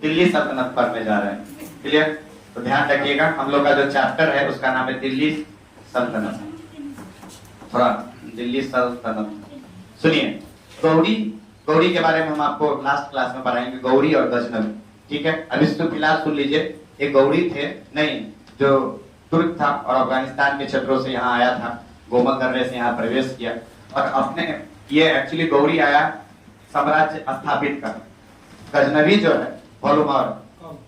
दिल्ली सल्तनत पढ़ने जा रहे हैं। क्लियर? तो ध्यान रखिएगा, हम लोग का जो चैप्टर है उसका नाम है दिल्ली सल्तनत। थोड़ा दिल्ली सल्तनत सुनिए। गौरी, गौरी के बारे में हम आपको लास्ट क्लास में पढ़ाएंगे, गौरी और गजनवी। ठीक है, अभी तो फिलहाल सुन लीजिए। एक गौरी थे, नहीं, जो तुर्क था और अफगानिस्तान के क्षेत्रों से यहाँ आया था, गोमक दर्रे से यहाँ प्रवेश किया और अपने ये एक्चुअली गौरी आया साम्राज्य स्थापित कर। गजनवी जो है वॉल्यूम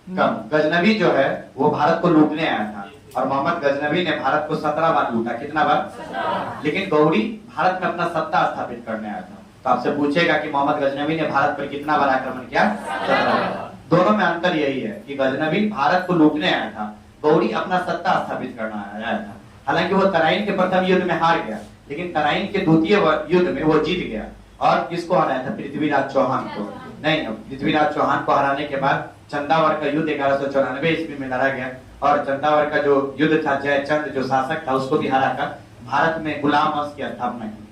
कम, गजनवी जो है वो भारत को लूटने आया था और मोहम्मद गजनवी ने भारत को 17 बार लूटा। कितना बार? लेकिन गौरी भारत में अपना सत्ता स्थापित करने आया था। तो आपसे पूछेगा कि मोहम्मद गजनवी ने भारत पर कितना बार आक्रमण किया? 17 बार। दोनों में अंतर यही है कि गजनवी भारत को लूटने आया था, गौरी अपना सत्ता स्थापित करना आया था। हालांकि वो तराइन के प्रथम युद्ध में हार गया, लेकिन तराइन के द्वितीय युद्ध में वो जीत गया। और किसको हराया था? पृथ्वीराज चौहान को। नहीं, पृथ्वीराज चौहान को हराने के बाद चंदावर का युद्ध 1194 ईस्वी में लड़ा गया और चंदावर का जो युद्ध था, जयचंद जो शासक था उसको भी हराकर भारत में गुलाम वंश की स्थापना की।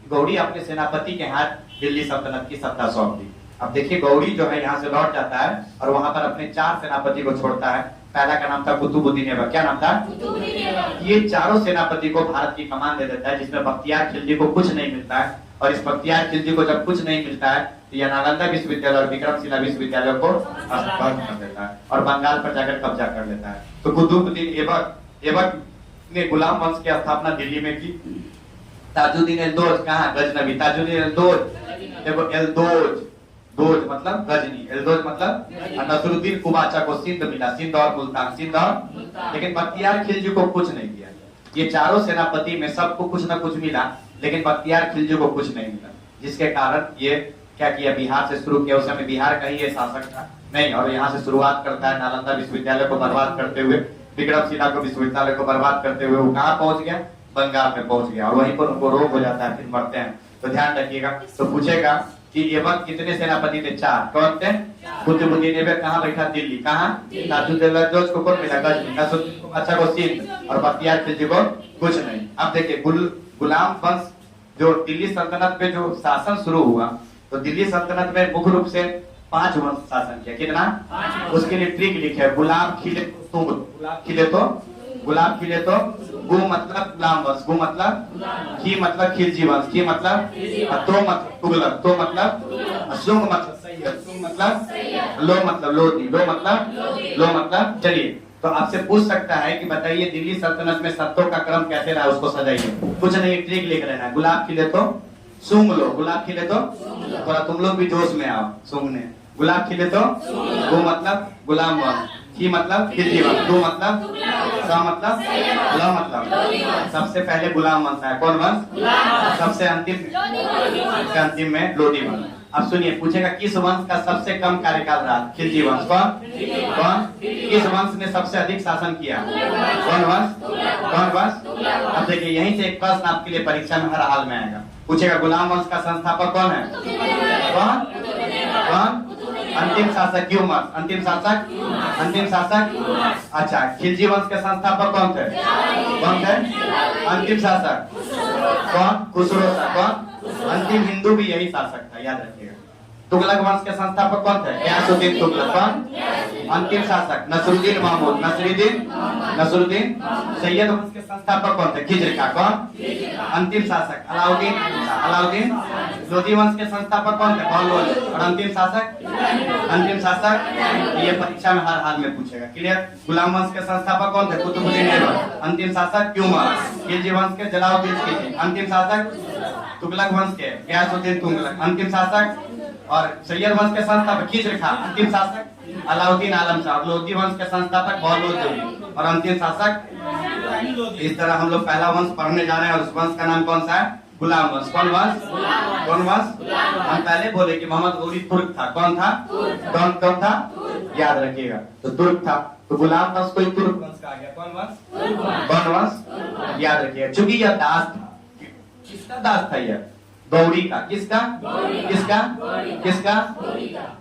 गौरी अपने सेनापति के हाथ दिल्ली सल्तनत की सत्ता सौंप दी। अब देखिए, गौरी जो है यहाँ से लौट जाता है और वहां पर अपने 4 सेनापति को छोड़ता है। पहला का नाम था कुतुबुद्दीन ऐबक। क्या नाम था? ये चारों सेनापति को भारत की कमान दे देता है, जिसमें बख्तियार खिलजी को कुछ नहीं मिलता है। और इस बख्तियार खिलजी को जब कुछ नहीं मिलता है तो यह नालंदा विश्वविद्यालय और विक्रमशिला विश्वविद्यालय को बंद कर देता है और बंगाल पर जाकर कब्जा कर लेता है। तो कुतुबुद्दीन ऐबक ने गुलाम वंश की स्थापना दिल्ली में की। ताजुद्दीन एल्दोज कहाँ? गजनवी। ताजुद्दीन एल्दोज, देखो एल्दोज, दोज मतलब गजनी, एल्दोज मतलब। नसरुद्दीन कुबाचा को सिंध मिला, सिंध और मुल्तान, सिंध और। लेकिन बख्तियार खिलजी को कुछ नहीं दिया। ये चारों सेनापति में सबको कुछ ना कुछ मिला, लेकिन बख्तियार खिलजी को कुछ नहीं मिला, जिसके कारण ये क्या किया, बिहार से शुरू किया। उस समय बिहार का ही ये शासक था नहीं, और यहाँ से शुरुआत करता है नालंदा विश्वविद्यालय को बर्बाद करते हुए, विक्रमशिला को विश्वविद्यालय को बर्बाद करते हुए वो कहाँ पहुंच गया? बंगाल में पहुंच गया और वहीं पर उनको रोग हो जाता है, फिर मरते हैं। तो ध्यान रखिएगा। तो पूछेगा कि ऐबक कितने सेनापति थे? 4। कौन थे? कुतुबुद्दीन ऐबक कहाँ बैठा? दिल्ली। कहाँ? ताजुद्दीन एल्दोज को कौन मिला? गजनी। नसरुद्दीन कुबाचा को सिंध और बख्तियार खिलजी को कुछ नहीं। अब देखिए, गुलाम वंश जो दिल्ली सल्तनत पे जो शासन शुरू हुआ, तो दिल्ली सल्तनत में मुख्य रूप से 5 वंश शासन किया। कितना? उसके लिए ट्रिक लिखे है, गुलाब खिले तो गुलाब खिले तो गु मतलब गुलाम वंश, गु मतलब खी मतलब खिलजी वंश, खी मतलब तो मतलब तुगलक, तो मतलब सुंग मतलब सैयद, सुंग मतलब लो मतलब लोधी, लो मतलब। चलिए, तो आपसे पूछ सकता है कि बताइए दिल्ली सल्तनत में सत्तों का क्रम कैसे रहा, उसको सजाइए। कुछ नहीं, ट्रिक लिख लेना है। गुलाब खिले तो सूंघ लो, गुलाब खिले तो, थोड़ा तुम लोग भी जोश में आओ सूंघने। गुलाब खिले तो गु मतलब गुलाम वंश, खी मतलब खिलजी वंश, दो मतलब सा मतलब लो मतलब। सबसे पहले गुलाम वंश है। कौन वंश? सबसे अंतिम में लोधी वंश। अब सुनिए, पूछेगा किस वंश का सबसे कम कार्यकाल रहा? खिलजी वंश। कौन? किस वंश ने सबसे अधिक शासन किया? कौन वंश? अब देखिए, यहीं से एक प्रश्न आपके लिए परीक्षा में हर हाल में आएगा। पूछेगा गुलाम वंश का संस्थापक कौन है? कौन? अंतिम शासक। क्यों वंश? अंतिम शासक। अच्छा, खिलजी वंश के संस्थापक कौन थे? अंतिम शासक कौन? खुसरो शाह। कौन? अंतिम हिंदू भी यही शासक था, याद रखिएगा। तुगलक वंश के संस्थापक कौन थे? गयासुद्दीन तुगलक। कौन? अंतिम शासक नसरुद्दीन महमूद, नसरुद्दीन। सैयद वंश के संस्थापक कौन थे? खिज्र खां। कौन? अंतिम शासक अलाउद्दीन। लोधी वंश के संस्थापक कौन थे? बहलोल। और अंतिम शासक ये परीक्षा में हर हाल में पूछेगा। क्लियर? गुलाम वंश के संस्थापक कौन थे? कुतुबुद्दीन ऐबक। अंतिम शासक क्यूमर। खिलजी वंश के जलालुद्दीन खिलजी। अंतिम शासक तुगलक वंश के गयासुद्दीन तुगलक। अंतिम शासक और सैयद वंश के संस्थापक खिज्र खां। अंतिम शासक अलाउद्दीन आलम शाह। लोधी वंश के संस्थापक बहलोल जोगी और अंतिम शासक। इस तरह हम लोग पहला वंश पढ़ने जा रहे हैं और उस वंश का नाम कौन सा है? गुलाम वंश। कौन वंश? हम पहले बोले कि मोहम्मद गौरी तुर्क था। कौन था? कौन था? याद रखिएगा। तो तुर्क था, तो गुलाम वंश कोई तुर्क वंश का आ गया। कौन वंश? याद रखिएगा। चूंकि यह दास था, किसका दास था? यह गौरी का। किसका?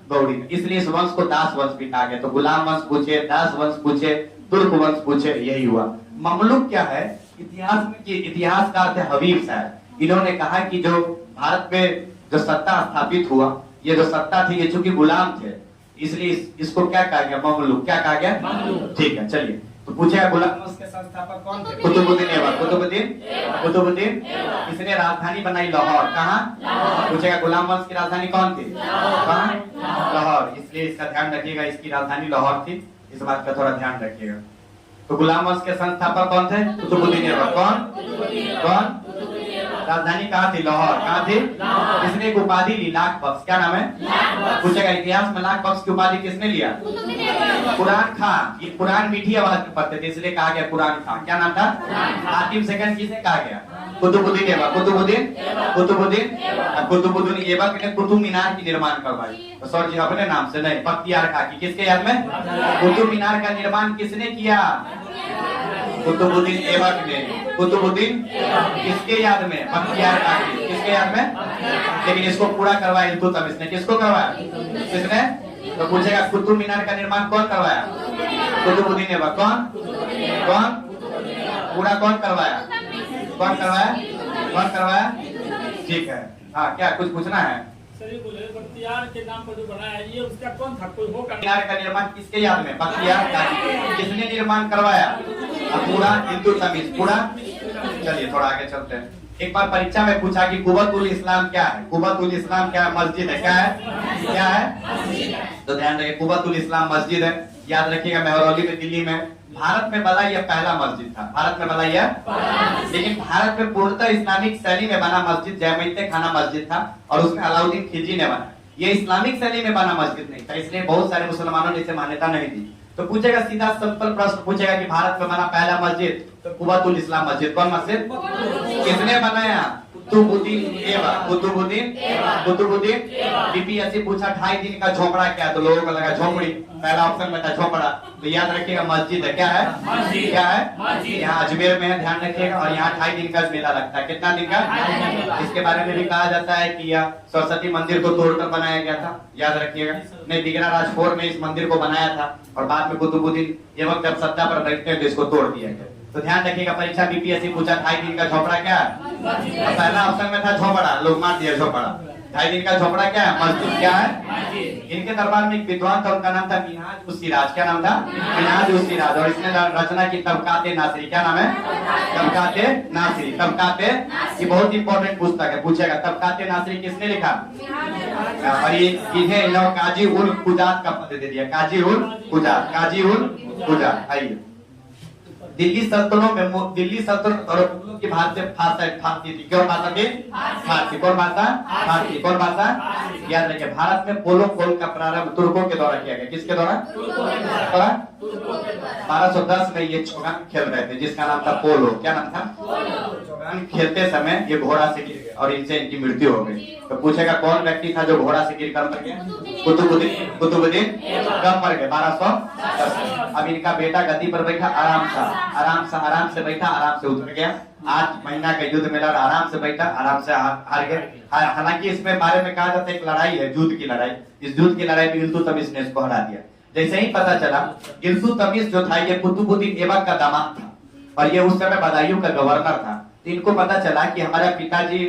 गौरी का। इसलिए इस वंश को दास वंश भी कहा गया। तो गुलाम वंश पूछे, दास वंश पूछे, तुर्क वंश पूछे, यही हुआ। ममलुक क्या है? इतिहासकार थे हबीब साहब। इन्होंने कहा कि जो भारत में जो सत्ता स्थापित हुआ, ये जो सत्ता थी, ये चूंकि गुलाम थे, इसलिए इसको क्या कहा गया? ममलूक। क्या कहा गया? ठीक है, चलिए। तो पूछेगा गुलाम के संस्थापक कौन थे? कुतुबुद्दीन ऐबक। कुतुबुद्दीन किसने राजधानी बनाई? लाहौर। कहाँ? पूछेगा गुलाम वंश की राजधानी कौन थी? कहाँ? लाहौर। इसलिए इसका ध्यान रखिएगा, इसकी राजधानी लाहौर थी, इस बात का थोड़ा ध्यान रखिएगा। तो गुलाम वंश के संस्थापक कौन थे? कुतुबुद्दीन ऐबक। कौन? राजधानी कहाँ थी? लाहौर। कहाँ थी? किसने एक उपाधि ली? लाख बख्श। क्या नाम है? पूछेगा इतिहास में लाख बख्श की उपाधि किसने लिया? कुरान खां। ये कुरान मीठी आवाज में पढ़ते थे, इसलिए कहा गया कुरान खां। क्या नाम था? हातिम सेकंड किसे कहा गया? कुतुबुद्दीन ऐबक। कुतुबुद्दीन ऐबक ने कुतुब मीनार की निर्माण करवाई। तो सर जी अपने नाम से नहीं, बख्तियार खाकी। किसके याद में? कुतुब मीनार का निर्माण किसने किया? कुतुबुद्दीन ऐबक ने। कुतुबुद्दीन किसके याद में? बख्तियार खाकी। किसके याद में? लेकिन इसको पूरा करवाया इल्तुतमिश ने। किसको करवाया? किसने? तो पूछेगा कुतुब मीनार का निर्माण कौन करवाया? कुतुबुद्दीन ऐबक। कौन? पूरा कौन करवाया? कौन करवाया? ठीक है। हाँ, क्या कुछ पूछना है? बख्तियार के नाम पर जो बनाया ये उसका कौन था? कोई होगा? मीनार का निर्माण किसके याद में? बख्तियार खाकी। किसने निर्माण करवाया? पूरा इल्तुतमिश। पूरा। चलिए थोड़ा आगे चलते हैं। एक बार परीक्षा में पूछा कि कुव्वतुल इस्लाम क्या है? कुव्वतुल इस्लाम क्या है? मस्जिद है। क्या है? क्या है? तो ध्यान रखिए, कुव्वतुल इस्लाम मस्जिद है। याद रखिएगा, मेहरौली में, दिल्ली में, भारत में बना यह पहला मस्जिद था। भारत में बना यह, लेकिन भारत में पूर्णतः इस्लामिक शैली में बना मस्जिद जयमैते खाना मस्जिद था, और उसमें अलाउद्दीन खिलजी ने बना। ये इस्लामिक शैली में बना मस्जिद नहीं था, इसलिए बहुत सारे मुसलमानों ने इसे मान्यता नहीं दी। तो पूछेगा सीधा सिंपल प्रश्न पूछेगा कि भारत में बना पहला मस्जिद, तो कुव्वतुल इस्लाम मस्जिद। कौन मस्जिद? किसने बनाया? कुतुबुद्दीन ऐबक। कुतुबुद्दीन। बीपीएससी पूछा 2.5 दिन का झोपड़ा क्या? तो लोगों को लगा झोपड़ी, पहला ऑप्शन में था झोपड़ा। तो याद रखिएगा मस्जिद है। क्या है? क्या है? यहाँ अजमेर में है, ध्यान रखिएगा। और यहाँ 2.5 दिन का मेला लगता है। कितना दिन का? इसके बारे में भी कहा जाता है कि यह सरस्वती मंदिर को तोड़कर बनाया गया था। याद रखिएगा, नहीं, बिगराराज 4 में इस मंदिर को बनाया था, और बाद में कुतुबुद्दीन ऐबक जब सत्ता पर बैठते हैं तो इसको तोड़ दिया गया। तो ध्यान रखिएगा, परीक्षा बीपीएससी पूछा 2.5 दिन का झोपड़ा क्या है? पहला ऑप्शन में था झोपड़ा, लोग मार दिया झोपड़ा। 2.5 दिन का झोपड़ा क्या है? मस्जिद। क्या है? इनके दरबार में एक विद्वान था, उनका नाम था मिनहाज उस सिराज। क्या नाम था? मिनहाज उस सिराज। और इसने रचना की तबकाते नासिरी। क्या नाम है? तबकाते नासिरी। तबकाते, ये बहुत इंपॉर्टेंट पुस्तक है, पूछेगा तबकाते नासिरी किसने लिखा? और ये इन्हें काजी उल कुजात का पद दे दिया। काजी उल कुजात। आइए, दिल्ली सल्तनत और मुगलों की भाषा फारसी थी। क्यों भाषा थी? फारसी। कौन भाषा? फारसी। कौन भाषा? याद रखिए, भारत में पोलो खेल का प्रारंभ तुर्कों के द्वारा किया गया। किसके द्वारा? 1210 में ये चौगान खेल रहे थे, जिसका नाम था पोलो। क्या नाम था? चौगान खेलते समय ये घोड़ा से गिर गए और इनसे इनकी मृत्यु हो गई। तो पूछेगा कौन व्यक्ति था जो घोड़ा से गिर कर मर गया? कुतुबुद्दीन कब मर गए? 1210। अब इनका बेटा गद्दी पर बैठा, आराम से बैठा, आराम से उतर गया। 8 महीना का युद्ध में लड़ा, आराम से बैठा, आराम से हार गए। हालांकि इसमें बारे में कहा जाता है एक लड़ाई है, युद्ध की लड़ाई। इस युद्ध की लड़ाई में इल्तुतमिश ने इसको हरा दिया। जैसे ही पता चला, इल्तुतमिश जो था ये कुतुबुद्दीन ऐबक का दामाद था, और ये उस समय बदायूं का गवर्नर था। तो इनको पता चला कि हमारा पिताजी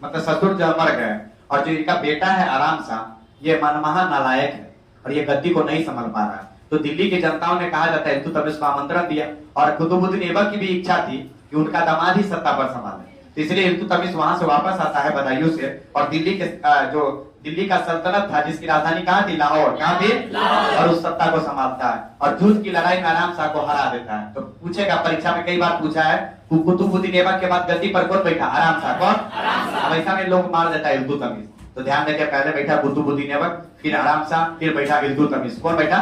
मतलब ससुर जो मर गए, और जो इनका बेटा है आराम सा, ये मनमहा नालायक है, और ये गद्दी को नहीं संभाल पा रहा है। तो दिल्ली की जनताओं ने कहा जाता है इल्तुतमिश को आमंत्रण दिया, और कुतुबुद्दीन ऐबक की भी इच्छा थी कि उनका दामाद ही सत्ता पर संभाले। तो इसलिए इल्तुतमिश वहां से वापस आता है बदायूं से, और दिल्ली के जो दिल्ली का सल्तनत था जिसकी राजधानी कहाँ थी? लाहौर। कहाँ थी? और उस सत्ता को संभालता है, और युद्ध की लड़ाई में आराम शाह को हरा देता है। तो पूछेगा, परीक्षा में कई बार पूछा है, कुतुबुद्दीन ऐबक के बाद गद्दी पर कौन बैठा? आराम शाह। कौन? हमेशा में लोग मार देता है इल्तुतमिश। तो ध्यान रखिए, पहले बैठा कुतुबुद्दीन ऐबक, फिर आराम शाह, फिर बैठा इल्तुतमिश। कौन बैठा?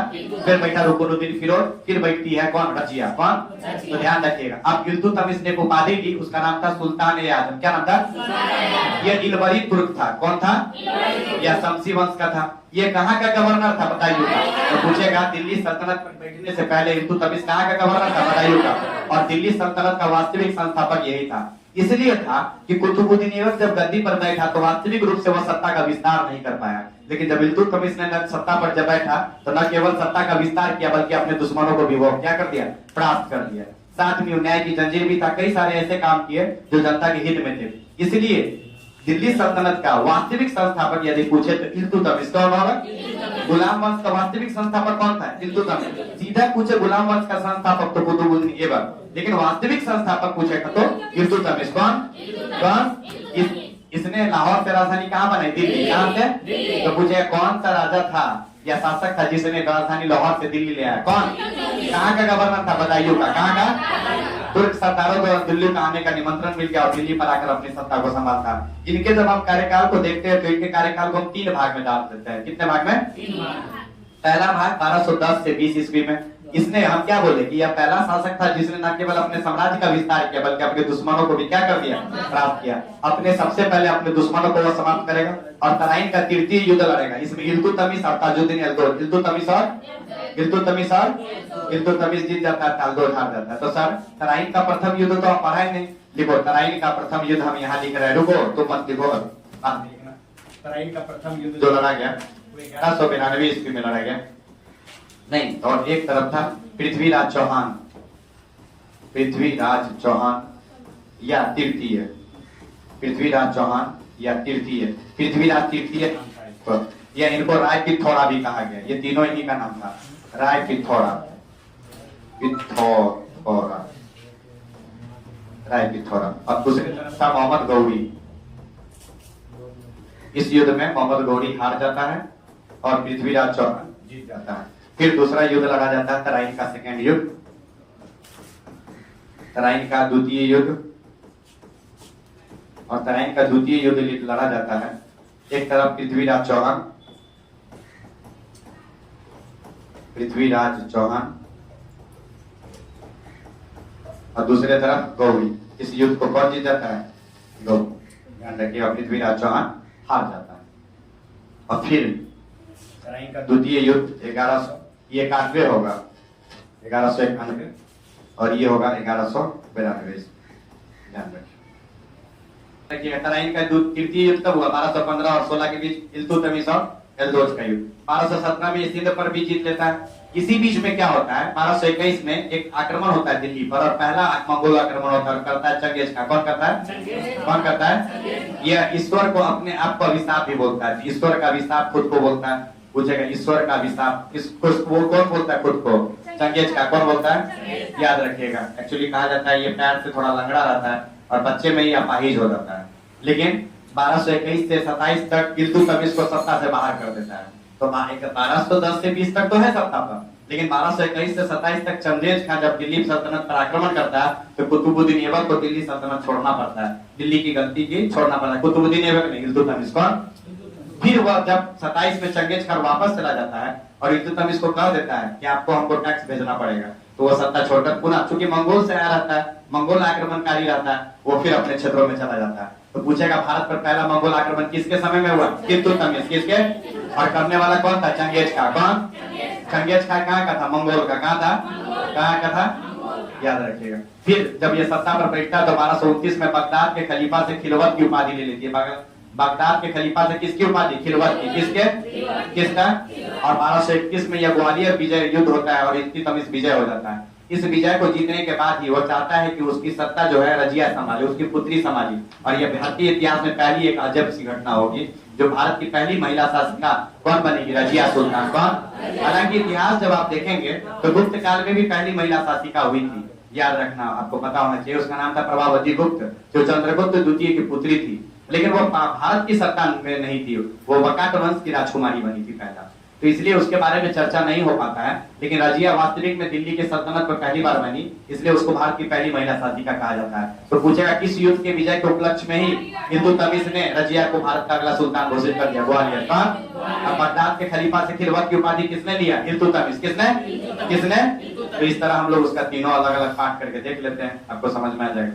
फिर बैठा रुकनुद्दीन फिरोज, फिर बैठती है कौन? रजिया। कौन? तो ध्यान रखिएगा, अब इल्तुतमिश ने उपाधि ली, उसका नाम था सुल्तान ए आजम। क्या नाम था? ये इलवरी तुर्क था। कौन था? यह शमसी वंश का था। ये कहाँ का गवर्नर था? बदायूं। तो पूछेगा, दिल्ली सल्तनत पर बैठने से पहले इल्तुतमिश कहाँ का गवर्नर था? बदायूं का। और दिल्ली सल्तनत का वास्तविक संस्थापक यही था। इसलिए था कि कुतुबुद्दीन ऐबक जब गद्दी पर बैठा तो वास्तविक रूप से वह सत्ता का विस्तार नहीं कर पाया, लेकिन जब इल्तुतमिश ने सत्ता पर जब बैठा तो न केवल सत्ता का विस्तार किया, बल्कि अपने दुश्मनों को भी वो क्या कर दिया? परास्त कर दिया। साथ में न्याय की जंजीर भी था, कई सारे ऐसे काम किए जो जनता के हित में थे। इसलिए दिल्ली सल्तनत का वास्तविक संस्थापक यदि पूछे तो इल्तुतमिश कौन होगा? गुलाम वंश का वास्तविक संस्थापक कौन था? इल्तुतमिश। सीधा पूछे गुलाम वंश का संस्थापक तो कुतुबुद्दीन ऐबक, लेकिन वास्तविक संस्थापक पूछेगा तो इल्तुतमिश। कौन? इसने लाहौर से राजधानी कहाँ बनाई? दिल्ली। कहाँ से? तो पूछे कौन सा राजा था या शासक था जिसने राजधानी लाहौर से दिल्ली ले आया? कौन? कहाँ का गवर्नर था? बदायूं का। कहाँ का? तुर्क सरदारों को दिल्ली में आने का निमंत्रण मिल गया और दिल्ली पर आकर अपनी सत्ता को संभालता। इनके जब हम कार्यकाल को देखते हैं तो इनके कार्यकाल को हम 3 भाग में डाल देते हैं। कितने भाग में? 3 भाग। पहला भाग 1210 से 20 ईस्वी में। इसने हम क्या बोले कि यह पहला शासक था जिसने न केवल अपने साम्राज्य का विस्तार किया बल्कि अपने दुश्मनों को भी क्या कर दिया? प्राप्त किया। अपने सबसे पहले अपने दुश्मनों को वह समाप्त करेगा और तराइन का तृतीय युद्ध लड़ेगा। इसमें इल्तुतमिश और ताजुद्दीन एल्दोज, इल्तुतमिश जीत जाता है, एल्दोज हार जाता है। तो सर तराइन का प्रथम युद्ध तो आप पढ़ा ही नहीं। लिखो तराइन का प्रथम युद्ध हम यहाँ लिख रहे हैं। रुको तुम मत लिखो, तराइन का प्रथम युद्ध जो लड़ा गया 1192 ईस्वी में लड़ा गया नहीं। और एक तरफ था पृथ्वीराज चौहान या तृतीय, पृथ्वीराज चौहान या तृतीय, पृथ्वीराज तृतीय। तो यह इनको राय पिथौरा भी कहा गया। ये तीनों इन्हीं का नाम था, राय पिथौरा, राय पिथौरा। और दूसरी तरफ था मोहम्मद गौरी। इस युद्ध में मोहम्मद गौरी हार जाता है और पृथ्वीराज चौहान जीत जाता है। फिर दूसरा युद्ध लड़ा जाता है तराइन का सेकेंड युद्ध, तराइन का द्वितीय युद्ध। और तराइन का द्वितीय युद्ध लड़ा जाता है, एक तरफ पृथ्वीराज चौहान और दूसरे तरफ गौरी। इस युद्ध को कौन जीत जाता है? गौरी। ध्यान रखिए। और पृथ्वीराज चौहान हार जाता है। और फिर तराइन का द्वितीय युद्ध 1191 होगा, 1191 और ये होगा 1192। ध्यान रखिए। तराइन का तृतीय युद्ध कब हुआ? 1215 और 16 के बीच इल्तुतमिश और एल्दोज का युद्ध। 1217 में सिंध पर भी जीत लेता है। इसी बीच में क्या होता है? 1221 में एक आक्रमण होता है दिल्ली पर और पहला मंगोल आक्रमण होता है, करता है चंगेज खान। कौन करता है? यह ईश्वर को अपने आप को अभिशाप भी बोलता है। ईश्वर का अभिशाप खुद को बोलता है। पूछेगा ईश्वर का अभिशाप वो कौन बोलता है? खुद को चंगेज खान। कौन बोलता है? याद रखिएगा। एक्चुअली कहा जाता है ये पैर से थोड़ा लंगड़ा रहता है और बच्चे में ही अपाहिज हो जाता है, लेकिन 1221 से 27 तक इल्तुतमिश को सत्ता से बाहर कर देता है। तो 1210 से 20 तक तो है सत्ता पर, लेकिन 1221 से 27 तक चंगेज खान जब दिल्ली सल्तनत पर आक्रमण करता है तो कुतुबुद्दीन ऐबक को दिल्ली सल्तनत छोड़ना पड़ता है। दिल्ली की गलती की छोड़ना पड़ता है। कुतुबुद्दीन ऐबक नहीं, इल्तुतमिश। कौन? फिर वह जब 27 में चंगेज खान वापस चला जाता है और इल्तुतमिश को कह देता है कि आपको हमको टैक्स भेजना पड़ेगा, तो वह सत्ता छोड़कर पुनः, चूंकि मंगोल से आया रहता है, मंगोल आक्रमणकारी रहता है, वो फिर अपने क्षेत्रों में चला जाता है। तो पूछेगा भारत पर पहला मंगोल आक्रमण किसके समय में हुआ? इल्तुतमिश। किसके? और करने वाला कौन था? Genghis Khan. कौन? चंगेज खान कहाँ का था? मंगोल का। कहाँ था? कहाँ का था? याद रखिएगा। फिर जब ये सत्ता पर बैठता है तो 1229 में बगदाद के खलीफा से खिलवत की उपाधि ले लेती है। बगदाद के खलीफा से किसकी उपाधि? खिलवत की। किसका? और 1221 में यह ग्वालियर विजय युद्ध होता है और इल्तुतमिश विजय हो जाता है। इस विजय को जीतने के बाद ही वो चाहता है कि उसकी सत्ता जो है रजिया संभाले, उसकी पुत्री संभाली। और यह भारतीय इतिहास में पहली एक अजब सी घटना होगी, जो भारत की पहली महिला शासिका कौन बनेगी? रजिया सुल्तान। कौन? हालांकि इतिहास जब आप देखेंगे तो गुप्त काल में भी पहली महिला शासिका हुई थी। याद रखना, आपको पता होना चाहिए। उसका नाम था प्रभावती गुप्त, जो चंद्रगुप्त द्वितीय की पुत्री थी, लेकिन वो भारत की सत्ता में नहीं थी, वो वकाट वंश की राजकुमारी बनी थी पहला। तो इसलिए उसके बारे में चर्चा नहीं हो पाता है। लेकिन रजिया वास्तविक में दिल्ली के सल्तनत पर पहली बार बनी, इसलिए उसको भारत की पहली महिला शासिका कहा जाता है। तो पूछेगा किस युद्ध के विजय के उपलक्ष्य में ही इल्तुतमिश ने रजिया को भारत का अगला सुल्तान घोषित कर दिया? ग्वालियर। अब बगदाद के खलीफा से खिलवत की उपाधि किसने लिया? इल्तुतमिश। किसने? तो इस तरह हम लोग उसका तीनों अलग अलग पाठ करके देख लेते हैं, आपको समझ में आ जाएगा।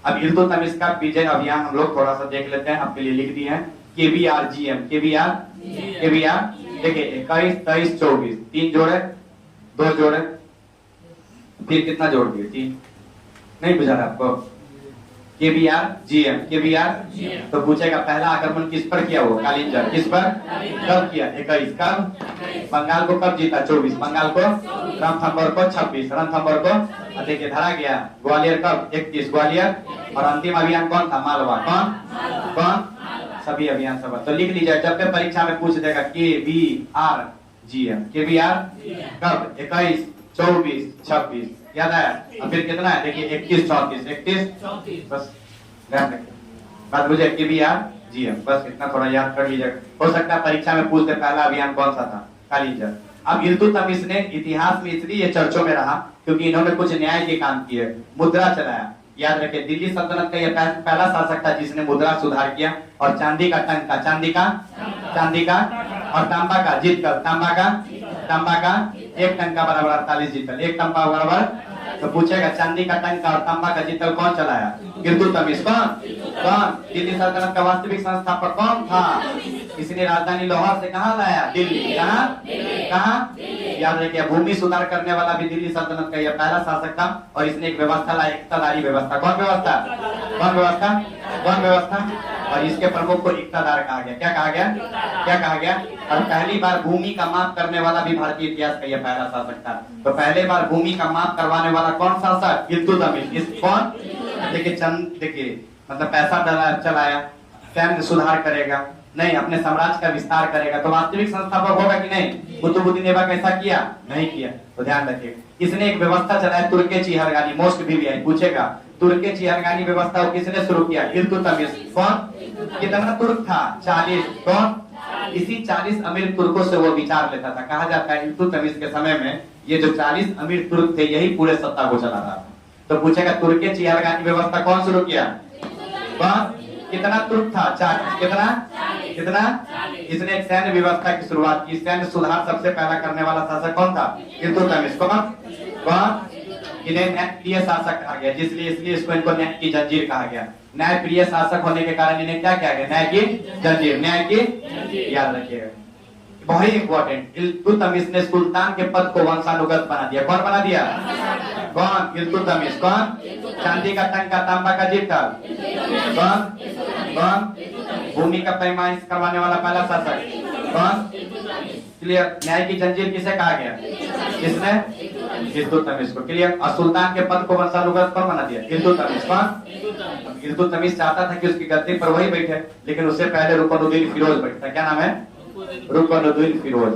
अब इल्तुतमिश का विजय अभियान हम लोग थोड़ा सा देख लेते हैं। आपके लिए लिख दिए हैं KBRGM। देखिए 21, 23, 24, 3 जोड़े, 2 जोड़े, फिर कितना जोड़ दिए? 3। नहीं बुझा रहा आपको? KBRGM। तो पूछेगा पहला आक्रमण किस पर किया? वो कालिंजर। किस पर? कब किया? 21। कब? बंगाल को कब जीता? 24। बंगाल को रणथंभौर को 26। रणथंभौर को देखिए धरा गया। ग्वालियर कब? 31 ग्वालियर। और अंतिम अभियान कौन था? मालवा। कौन? सभी अभियान सफल। तो लिख लीजिए, जब भी परीक्षा में पूछ देगा KVRGM, KVR कब 21, 24, 26 याद आया। अब फिर कितना है देखिए 31, 34, 31 बस ध्यान रखिए बात बुझे। KVRGM बस इतना थोड़ा याद कर लीजिएगा। हो सकता है परीक्षा में पूछते पहला अभियान कौन सा था कालीचर। अब इल्तुतमिश ने इतिहास में इसलिए चर्चों में रहा क्योंकि इन्होंने कुछ न्याय के काम किए, मुद्रा चलाया। याद रखिए दिल्ली सल्तनत का यह पहला शासक था जिसने मुद्रा सुधार किया और चांदी का और तांबा का जीत कर तांबा का 1 टंका बराबर 48 जीतल, 1 टंका बराबर। तो पूछेगा चांदी का टंका और तांबा का जीतल कौन चलाया? इल्तुतमिश। कौन? दिल्ली सल्तनत का वास्तविक संस्थापक कौन था? इसने राजधानी लाहौर से कहाँ लाया? दिल्ली। कहाँ? याद रखिए भूमि सुधार करने वाला भी दिल्ली सल्तनत का यह पहला शासक था और इसने एक व्यवस्था लाई, इक्तादारी व्यवस्था। कौन व्यवस्था? और इसके प्रमुख को इक्तादार कहा गया। क्या कहा गया? और पहली बार भूमि का माप करने वाला भी भारतीय इतिहास का यह पहला शासक था। तो पहले बार भूमि का माप करवाने वाला कौन शासक? इल्तुतमिश। कौन? देखिए मतलब पैसा चलाया, सैन्य सुधार करेगा नहीं, अपने साम्राज्य का विस्तार करेगा, तो वास्तविक संस्थापक होगा कि नहीं? कुतुबुद्दीन ऐबक ऐसा किया? नहीं किया। तो ध्यान रखिए इसने एक व्यवस्था चलाया तुर्के-चिहरगानी, मोस्ट VVI पूछेगा तुर्के-चिहरगानी व्यवस्था किसने शुरू किया? इल्तुतमिश। कौन? कितना तुर्क था? 40। कौन? इसी 40 अमीर तुर्कों से वो विचार लेता था। कहा जाता है इल्तुतमिश के समय में ये जो 40 अमीर तुर्क थे यही पूरे सत्ता को चला रहा था। तो पूछेगा तुर्के-चिहरगानी व्यवस्था कौन शुरू किया? कौन? कितना तुर्क था? 40। कितना? इसने एक सैन्य व्यवस्था की शुरुआत की। सैन्य सुधार सबसे पहला करने वाला शासक कौन था? इल्तुतमिश। कौन? इन्हें न्यायप्रिय शासक कहा गया, इसलिए इसको इनको न्याय की जंजीर कहा गया। न्यायप्रिय शासक होने के कारण इन्हें क्या कहा गया? न्याय की जंजीर। याद रखिएगा बहुत इंपॉर्टेंट। इल्तुतमिश ने सुल्तान के पद को वंशानुगत बना दिया। कौन बना दिया? कौन? इल्तुतमिश। कौन? चांदी का टंका तांबा का जीतल। कौन? भूमि का पैमाइश करवाने वाला पहला शासक कौन? क्लियर। न्याय की जंजीर किसे कहा गया? किसने? इल्तुतमिश को। क्लियर। और सुल्तान के पद को वंशानुगत कौन बना दिया? इल्तुतमिश। कौन? इल्तुतमिश चाहता था कि उसकी गद्दी पर वही बैठे, लेकिन उससे पहले रुकनुद्दीन फिरोज बैठता। क्या नाम है? रुकनुद्दीन फिरोज।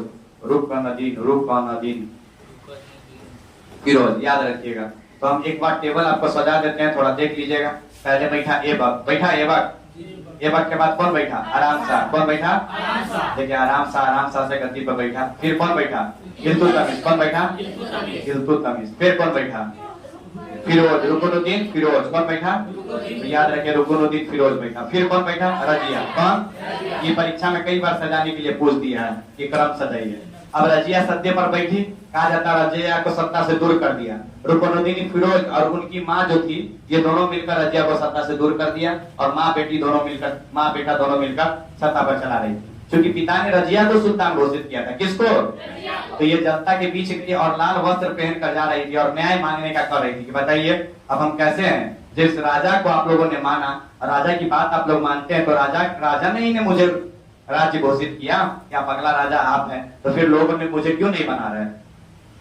याद रखिएगा। तो हम एक बार टेबल आपको सजा देते हैं, थोड़ा देख लीजिएगा। पहले बैठा ऐबक के बाद कौन बैठा? आराम सा। कौन बैठा? देखिए आराम सा से गद्दी पर बैठा। फिर कौन बैठा? इल्तुतमिश। कौन बैठा? इल्तुतमिश। फिर कौन बैठा? फिरोज। रुकनुद्दीन फिरोज। कौन बैठा? याद रखिए रुकनुद्दीन फिरोज बैठा। फिर कौन बैठा? रजिया। कौन? ये परीक्षा में कई बार सजाने के लिए पूछ दिया है कि क्रम सजाइए। अब रजिया सत्ते पर बैठी, कहा जाता है रजिया को सत्ता से दूर कर दिया। रुकनुद्दीन फिरोज और उनकी माँ जो थी ये दोनों मिलकर रजिया को सत्ता से दूर कर दिया और माँ बेटा दोनों मिलकर सत्ता पर चला रही। क्योंकि पिता ने रजिया को सुल्तान घोषित किया था। किसको? तो ये जनता के बीच गई और लाल वस्त्र पहन कर जा रही थी और न्याय मांगने का कर रही थी कि बताइए अब हम कैसे हैं? जिस राजा को आप लोगों ने माना, राजा की बात आप लोग मानते हैं, तो राजा ने ही ने मुझे राज्य घोषित किया, क्या अगला राजा आप हैं, तो फिर लोगों ने मुझे क्यों नहीं बना रहे?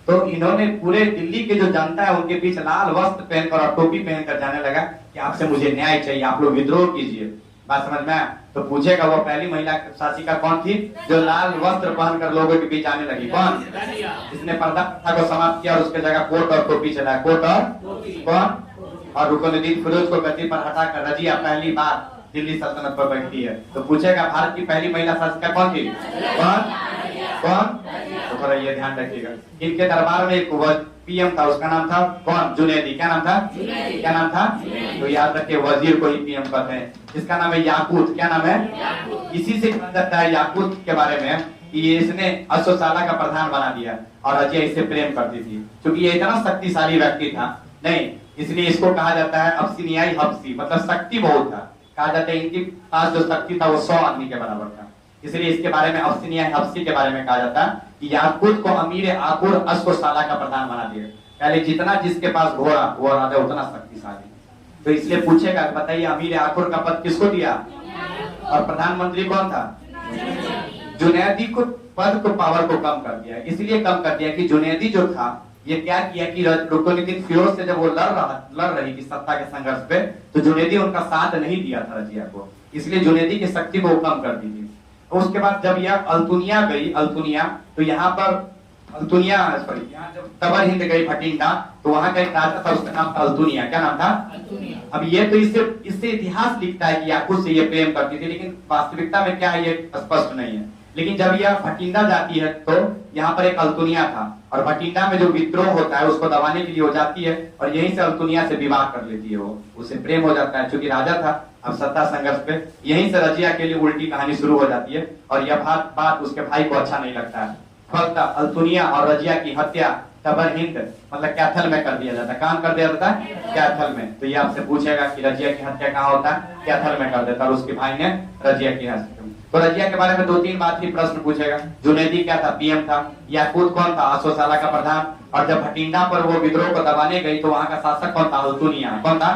तो इन्होंने पूरे दिल्ली के जो जनता है उनके बीच लाल वस्त्र पहनकर और टोपी पहनकर जाने लगा कि आपसे मुझे न्याय चाहिए, आप लोग विद्रोह कीजिए। बात समझ में आया? तो पूछेगा वो पहली महिला शासिका कौन थी जो लाल वस्त्र पहनकर लोगों के बीच आने लगी? कौन? जिसने पर्दा प्रथा को समाप्त किया और उसके जगह कोट और टोपी चलाया। कोट और कौन? और रुकनुद्दीन फिरोज को गद्दी पर हटाकर रजिया पहली बार दिल्ली सल्तनत पर बैठती है। तो पूछेगा भारत की पहली महिला शासिका कौन थी? कौन? तो थोड़ा ये ध्यान रखिएगा। इनके दरबार में एक PM था, उसका नाम था कौन? जुनैदी। क्या नाम था? तो याद रखिए वजीर को ही PM कहते हैं। इसका नाम है याकूत। क्या नाम है? इसी से कहा जाता है याकूत के बारे में कि इसने अश्वशाला का प्रधान बना दिया और रजिया इससे प्रेम करती थी। क्योंकि ये इतना शक्तिशाली व्यक्ति था नहीं, इसलिए इसको कहा जाता है अब्सिनियाई हब्सी, मतलब शक्ति बहुत था। कहा जाता है इनके पास जो शक्ति था वो 100 आदमी के बराबर था, इसलिए इसके बारे में अब्सिनियाई हब्सी के बारे में कहा जाता है कि याकूत को अमीर आकुर अश्वशाला का प्रधान बना दिया। पहले जितना जिसके पास घोड़ा वो राजा उतना शक्तिशाली। तो इसलिए पूछेगा बताइए अमीर आकुर का पद किसको दिया और प्रधानमंत्री कौन था? जुनैदी को पद को पावर को कम कर दिया। इसलिए कम कर दिया कि जुनैदी जो था ये क्या किया कि रुकनुद्दीन फिरोज से जब वो लड़ रही थी सत्ता के संघर्ष पे, तो जुनैदी उनका साथ नहीं दिया था रजिया को। इसलिए जुनैदी की शक्ति को कम कर दी थी। तो उसके बाद जब यह अल्तुनिया गई, अल्तुनिया, तो यहाँ पर अल्तुनिया सॉरी यहाँ जब तबर हिंद गई भटिंडा, तो वहां का एक राजा था, उसका नाम था अल्तुनिया। क्या नाम था? अब ये तो इससे इतिहास लिखता है कि याकूब से ये प्रेम करती थी, लेकिन वास्तविकता में क्या है ये स्पष्ट नहीं है। लेकिन जब यह भटिंडा जाती है तो यहाँ पर एक अल्तुनिया था, और भटिंडा में जो विद्रोह होता है उसको दबाने के लिए वो जाती है, और यहीं से अल्तुनिया से विवाह कर लेती है। वो उससे प्रेम हो जाता है, चूंकि राजा था। अब सत्ता संघर्ष पे यहीं से रजिया के लिए उल्टी कहानी शुरू हो जाती है, और यह बात उसके भाई को अच्छा नहीं लगता है। फलतः अल्तुनिया और रजिया की हत्या तबर हिंद मतलब कैथल में कर दिया जाता है। कहाँ कर दिया जाता है? कैथल में। तो ये आपसे पूछेगा कि रजिया की हत्या कहाँ होता है? कैथल में कर देता है, और उसके भाई ने रजिया की हत्या। तो रजिया के बारे में 2-3 बात ही प्रश्न पूछेगा। जुनैदी क्या था? पीएम था। याकूत कौन था? अश्वशाला का प्रधान। और जब भटिंडा पर वो विद्रोह को दबाने गई तो वहां का शासक कौन था? अल्तुनिया। कौन था?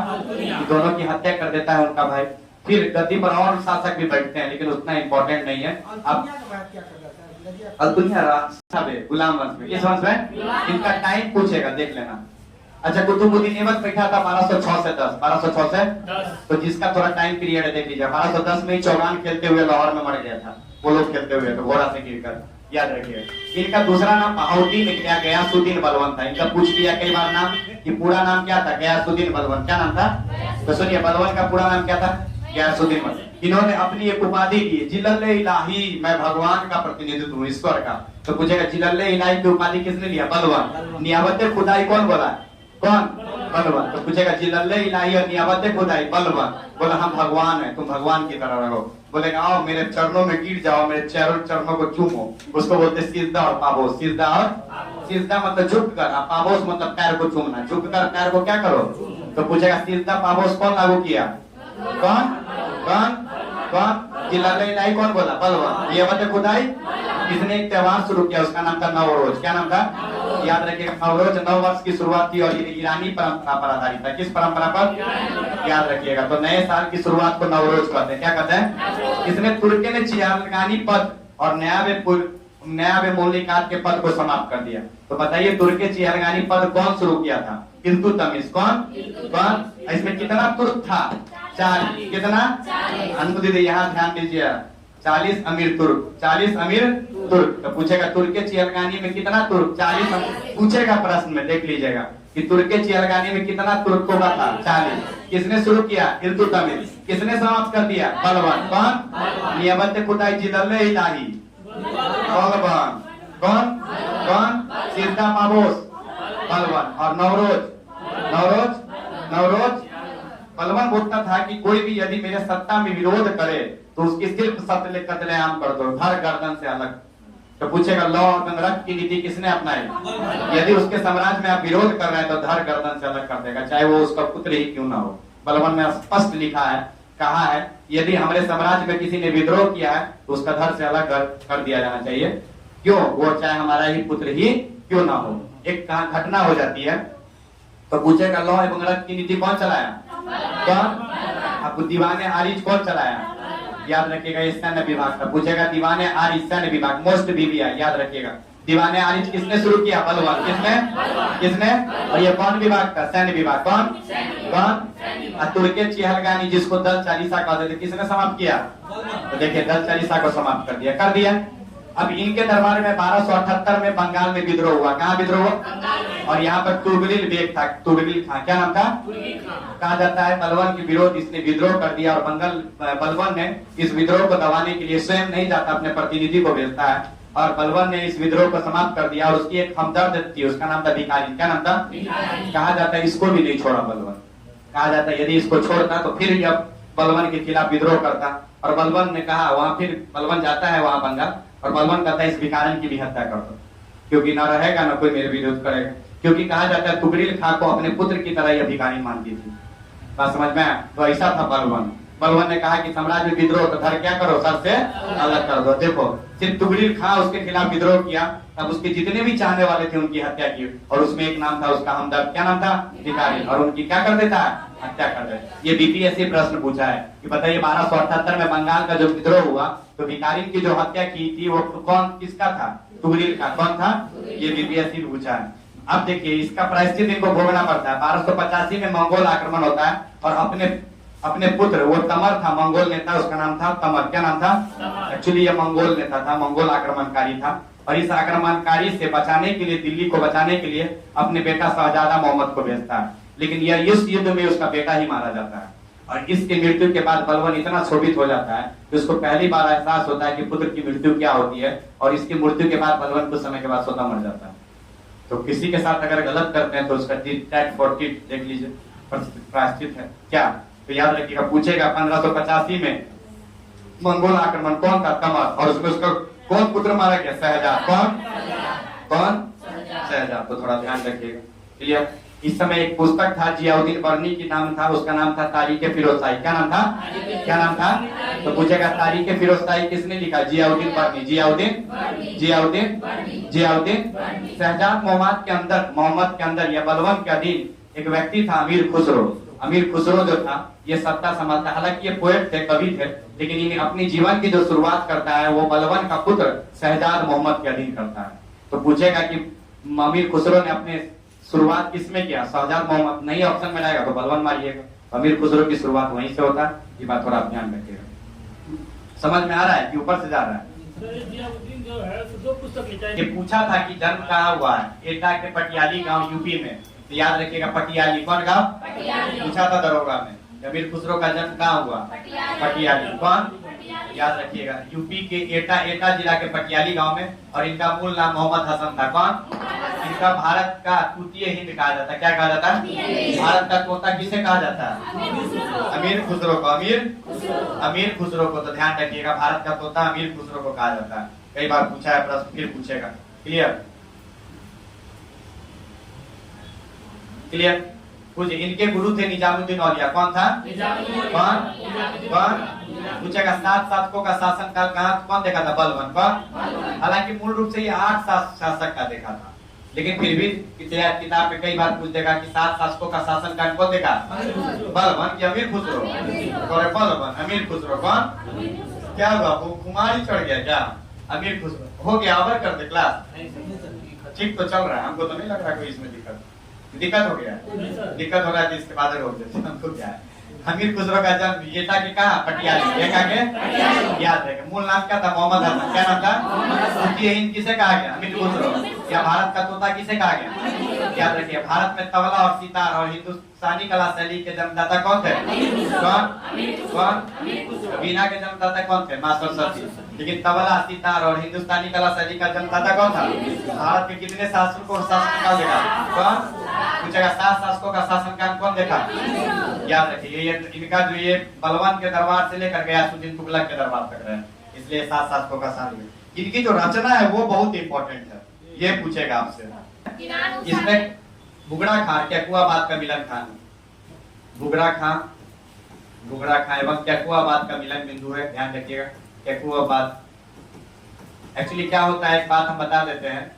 दोनों की हत्या कर देता है उनका भाई। फिर गद्दी पर और शासक भी बैठते हैं, लेकिन उतना इम्पोर्टेंट नहीं है। अब अल्तुनिया गुलाम वंश में, किस वंश में? इनका टाइम पूछेगा, देख लेना। अच्छा, कुतुबुद्दीन ऐबक बैठा था 1206 से 10, 1206 से 10। तो जिसका थोड़ा टाइम पीरियड है देख लीजिए। 1210 में ही चौगान खेलते हुए लाहौर में मर गया था, वो लोग खेलते हुए तो घोड़ा से गिरकर, याद रखिए। इनका दूसरा नाम बहाउद्दीन गयासुद्दीन बलवन था। इनका पूछ लिया कई बार नाम कि पूरा नाम क्या था? गयासुद्दीन बलवन। क्या नाम था? तो सुनिए, बलवन का पूरा नाम क्या था? गयासुद्दीन बलवन। इन्होंने अपनी एक उपाधि दी, जिलल्ले इलाही, मैं भगवान का प्रतिनिधित्व हूँ, ईश्वर का। तो पूछेगा जिलल्ले इलाही की उपाधि किसने लिया? बलवन। नियामत खुदाई कौन बोला? कौन? बलवन। तो पूछेगा जिलल्ले इलाही और नियामत खुदाई बलवन। बोला हम भगवान है, तुम भगवान की तरह रहो। बोलेगा आओ मेरे चरणों में गिर जाओ, मेरे चरणों को चूमो। उसको बोलते सिजदा और पाबोस। सिजदा और सिजदा मतलब झुक कर, पाबोस मतलब पैर को चूमना। झुक कर पैर को क्या करो? तो पूछेगा सिजदा पाबोस कौन लागू किया? कौन? कौन? कौन? जिलल्ले इलाही कौन बोला? बलवन। नियामत खुदाई इसने एक त्योहार शुरू किया, उसका नाम था नवरोज। क्या नाम था? याद रखिएगा, नवरोज 9 वर्ष की शुरुआत थी और ये ईरानी परंपरा पर आधारित था। किस परंपरा पर? याद रखिएगा। तो नए साल की शुरुआत को नवरोज कहते हैं। क्या कहते हैं? इसमें तुर्की ने चिहलगानी पद और नया मुल्लिकात के पद को समाप्त कर दिया। तो बताइए तुर्की चिहलगानी पद कौन शुरू किया था? इल्तुतमिश। कौन? कौन? इसमें कितना तुर्क था? 40। कितना? अनबु दीदी यहाँ ध्यान दीजिए, 40 अमीर तुर्क। 40 अमीर तुर्क। तो पूछेगा तुर्की चिहलगानी में कितना तुर्क? 40। पूछेगा प्रश्न में, देख लीजिएगा कि तुर्की चिहलगानी में कितना तुर्कों का था? 40। किसने शुरू किया? इल्तुतमिश। किसने समाप्त कर दिया? बलवन। कौन? नियामत खुदाई जिलल्ले इलाही बलवन। कौन? कौन? सिजदा पाबोस बलवन। और नवरोज बलवन बोलता था कि कोई भी यदि मेरे सत्ता में विरोध करे तो उसकी सिर्फ कत्लेआम कर दो, धर गर्दन से अलग। तो पूछेगा लॉ ऑफ रक्त की नीति किसने अपनाई? यदि उसके साम्राज्य में आप विरोध कर रहे हैं तो धर गर्दन से अलग कर देगा, चाहे वो उसका पुत्र ही क्यों ना हो। बलवन में स्पष्ट लिखा है, कहा है यदि हमारे साम्राज्य में किसी ने विद्रोह किया है तो उसका धर से अलग कर दिया जाना चाहिए। क्यों? वो चाहे हमारा ही पुत्र ही क्यों ना हो। एक घटना हो जाती है तो पूछेगा लॉ एवं रक्त की नीति कौन चलाया? कौन? आपको दीवाने आरिज कौन चलाया? याद रखिएगा, ये सैन्य विभाग था। पूछेगा दीवाने आरिज सैन्य विभाग, मोस्ट बीबीआई, याद रखिएगा। दीवाने आरिज किसने शुरू किया? बलवन। किसने? और ये कौन विभाग था? सैन्य विभाग। कौन? कौन? तुर्की चिहलगानी जिसको दल चालीसा कहते थे, किसने समाप्त किया? तो देखिए दल चालीसा को समाप्त कर दिया। अब इनके दरबार में 1278 में बंगाल में विद्रोह हुआ। कहाँ विद्रोह हुआ? और यहाँ पर तुगलिल बेग था, तुगलिल खां। क्या नाम था? कहा जाता है बलवन के विरोध इसने विद्रोह कर दिया, और बलवन ने इस विद्रोह को दबाने के लिए स्वयं नहीं जाता, अपने प्रतिनिधि को भेजता है, और बलवन ने इस विद्रोह को समाप्त कर दिया। और उसकी एक हमदर्द थी, उसका नाम था भिखारी। क्या नाम था? कहा जाता है इसको भी नहीं छोड़ा बलवन। कहा जाता है यदि इसको छोड़ता तो फिर यह बलवन के खिलाफ विद्रोह करता। और बलवन ने कहा, वहां फिर बलवन जाता है वहां बंगाल, और बलवन कहता है इस भिखारन की भी हत्या कर दो, क्योंकि ना रहेगा ना कोई मेरे विरोध करेगा। क्योंकि कहा जाता है तुगरिल खां को अपने पुत्र की तरह यह भिखारी मानती थी। बात समझ में? तो ऐसा था बलवन ने कहा कि साम्राज्य में विद्रोह तो धर क्या करो, सर से अलग कर दो। देखो सिर्फ तुगरिल खां उसके खिलाफ विद्रोह किया, तब उसके जितने भी चाहने वाले थे उनकी हत्या की, और उसमें एक नाम था उसका हमदर्द। क्या नाम था? भिखारी। और उनकी क्या कर देता है? हत्या कर देता। ये बीपीएससी प्रश्न पूछा है कि बताइए 1278 में बंगाल का जो विद्रोह हुआ तो भिखारी की जो हत्या की थी वो कौन, किसका था? तुगरिल का। कौन था? ये बीपीएससी पूछा है। अब देखिए इसका प्रायश्चित इनको भोगना पड़ता है। 1285 में मंगोल आक्रमण होता है और अपने अपने पुत्र, वो तमर था, मंगोल नेता, उसका नाम था तमर। क्या नाम था? एक्चुअली ये मंगोल नेता था, मंगोल आक्रमणकारी था। और इस आक्रमणकारी से बचाने के लिए, दिल्ली को बचाने के लिए अपने बेटा शाहजादा मोहम्मद को भेजता है। लेकिन यह इस युद्ध में उसका बेटा ही मारा जाता है। और इसके मृत्यु के बाद बलवन इतना क्षोभित हो जाता है कि उसको पहली बार एहसास होता है कि पुत्र की मृत्यु क्या होती है। और इसकी मृत्यु के बाद बलवन कुछ समय के बाद स्वतः मर जाता है। तो किसी के साथ अगर गलत करते हैं तो उसका टेट फॉर टिट देख लीजिए, प्रायश्चित है क्या। तो याद रखिएगा, पूछेगा 1585 में मंगोल आक्रमण कौन था? तमर। और उसमें उसका कौन पुत्र मारा गया? शहजाद। कौन? शहजाद। तो थोड़ा ध्यान रखिएगा, क्लियर। इस समय एक पुस्तक था, जियाउद्दीन बर्नी की नाम था, उसका नाम था तारीख फिरोजशाही। क्या नाम था? क्या नाम था? तो पूछेगा तारीख फिरोजशाही किसने लिखा? जियाउद्दीन बर्नी। जियाउद्दीन। शहजाद मोहम्मद के अंदर या बलवन के अधीन एक व्यक्ति था, अमीर खुसरो। अमीर खुसरो जो था ये सत्ता संभालता। हालांकि ये पोएट थे, कवि थे, लेकिन ये अपनी जीवन की जो शुरुआत करता है वो बलवन का पुत्र शहजाद मोहम्मद के अधीन करता है। तो पूछेगा कि अमीर खुसरो ने अपने शुरुआत किसमें किया? शहजाद मोहम्मद। नहीं ऑप्शन में आएगा तो बलवन मारिएगा। अमीर खुसरो की शुरुआत वहीं से होता है। ये बात थोड़ा ध्यान रखिएगा। समझ में आ रहा है कि ऊपर से जा रहा है? जियाउद्दीन जो है दो पुस्तक लिखा है। ये पूछा था कि जन्म कहाँ हुआ है? एटा के पटियाली गांव यूपी में। तो याद रखिएगा, पटियाली। कौन गांव? पूछा था दरोगा में। अमीर खुसरो का जन्म कहाँ हुआ? पटियाली। कौन? याद रखिएगा, यूपी के एटा जिला के पटियाली गांव में। और इनका मूल नाम मोहम्मद हसन था। कौन? इनका भारत का तूतीय हिंद कहा जाता है। क्या कहा जाता है? भारत का तोता किसे कहा जाता है? अमीर खुसरो को। अमीर खुसरो को। तो ध्यान रखिएगा, भारत का तोता अमीर खुसरो को कहा जाता है। कई बार पूछा है प्रश्न, फिर पूछेगा। क्लियर? कुछ इनके गुरु थे निजामुद्दीन औलिया। कौन था? कौन? पूछेगा 7 शासकों का शासनकाल कहाँ कौन देखा था? बलवन। कौन? हालांकि मूल रूप से ये 8 शासक का देखा था, लेकिन फिर भी किताब में कई बार पूछ देगा कि 7 शासकों का शासनकाल कौन देखा? बलवन की अमीर खुसरो? बलवन, अमीर खुसरो। कौन? क्या हुआ, वो कुमार ही चढ़ गया क्या? अमीर खुसरो हो गया। ओवर कर दे क्लास, ठीक तो चल रहा है। हमको तो नहीं लग रहा कोई इसमें दिक्कत हो गया। दिक्कत हो रहा है इसके बाद रोक देते। हमको क्या है, अमीर खुसरो का जन्म ये था कि कहाँ? पटियाली। याद रखें, मूल नाम क्या था? मोहम्मद हसन। क्या नाम था? तूतीय हिंद किसे कहा गया? अमीर खुसरो। या भारत का तोता किसे कहा गया? याद रखिए, भारत में तबला और सितार और हिंदुस्तानी कला शैली के जन्मदाता कौन थे? कौन? वीणा के जन्मदाता कौन थे? माँ सरस्वती। लेकिन तबला, सितार और हिंदुस्तानी कला शैली का जन्मदाता कौन था? भारत के कितने शासकों को शासनकाल देखा? कौन? पूछेगा 7 शासकों का शासनकाल कौन देखा? याद रखिए, ये इनका जो ये बलवान के दरबार से लेकर गयासुद्दीन तुगलक के दरबार तक रहे, इसलिए 7 शासकों का शासन। इनकी जो रचना है वो बहुत इंपॉर्टेंट है, ये पूछेगा आपसे। इसमें बुगड़ा खां, कैकुआबाद का मिलन खान, बुगड़ा खां एवं कैकुआबाद का मिलन बिंदु है। ध्यान रखिएगा, कैकुआबाद। एक्चुअली क्या होता है, एक बात हम बता देते हैं।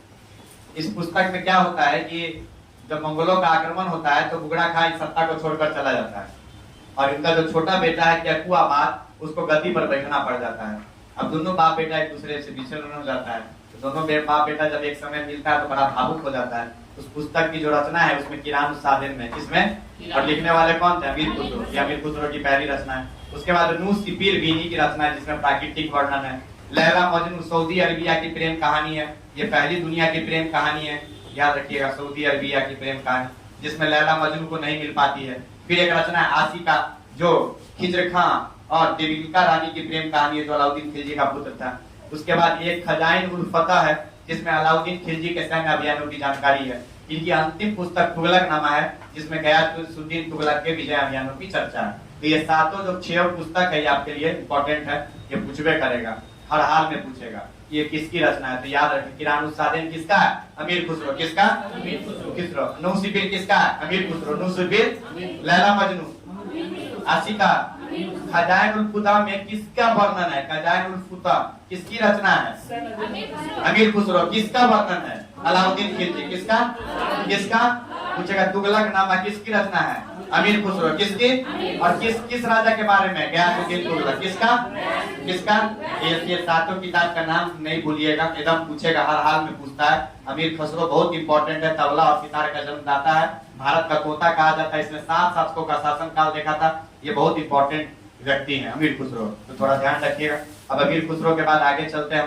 इस पुस्तक में क्या होता है कि जब मंगोलों का आक्रमण होता है तो बुगड़ा खां इस सत्ता को छोड़कर चला जाता है, और इनका जो छोटा बेटा है कैकुआबाद, उसको गद्दी पर बैठना पड़ जाता है। अब दोनों बाप बेटा एक दूसरे से विछड़ हो जाता है, तो दोनों बाप बेटा जब एक समय मिलता है तो बड़ा भावुक हो जाता है। उस पुस्तक की जो रचना है उसमें किरान सादिन में, किसमें, और लिखने वाले कौन थे? अमीर खुसरो। ये अमीर खुसरो की पहली रचना है। उसके बाद नू सिपीर बीनी की रचना है जिसमें प्राकृतिक वर्णन है। लैला मजनू सऊदी अरबिया की प्रेम कहानी है, ये पहली दुनिया की प्रेम कहानी है। याद रखिएगा, सऊदी अरबिया की प्रेम कहानी जिसमें लैला मजनू को नहीं मिल पाती है। फिर एक रचना है आशिका, जो खिज्र खां और देविका रानी की प्रेम कहानी है, जो अलाउद्दीन खिलजी का पुत्र था। उसके बाद एक खजाइन उल फतह है जिसमें अलाउद्दीन खिलजी के सैन्य अभियानों की जानकारी है। इनकी अंतिम पुस्तक तुगलकनामा है जिसमें गयासुद्दीन तुगलक के विजय अभियानों की चर्चा है। तो ये सातों जो 6 पुस्तक है ये आपके लिए इंपॉर्टेंट है, ये पूछबे करेगा, हर हाल में पूछेगा ये किसकी रचना है। तो याद रखें, किरान सादिन किसका है? अमीर खुसरो। किसका? खुसरो। नू सिपीर किसका है? अमीर खुसरो। नू सिपीर। लैला मजनू, आशिका, खजाइन उल फतह में किसका वर्णन है? खजाइन उल फतह किसकी रचना है? अमीर खुसरो। किसका वर्णन है? अलाउद्दीन खिलजी। किसका? पूछेगा तुगलक नामा किसकी रचना है? अमीर खुसरो। किसकी? और किस राजा के बारे में? गयासुद्दीन तुगलक। किसका? ये सातों किताब का नाम नहीं भूलिएगा, एकदम पूछेगा, हर हाल में पूछता है। अमीर खुसरो बहुत इंपॉर्टेंट है, तबला और सितार का जन्मदाता है, भारत का तोता कहा जाता है, इसने 7 शासकों का शासन काल देखा था। ये बहुत इंपॉर्टेंट व्यक्ति है अमीर खुसरो, तो थोड़ा ध्यान रखिएगा। अब अमीर खुसरो के बाद आगे चलते हैं।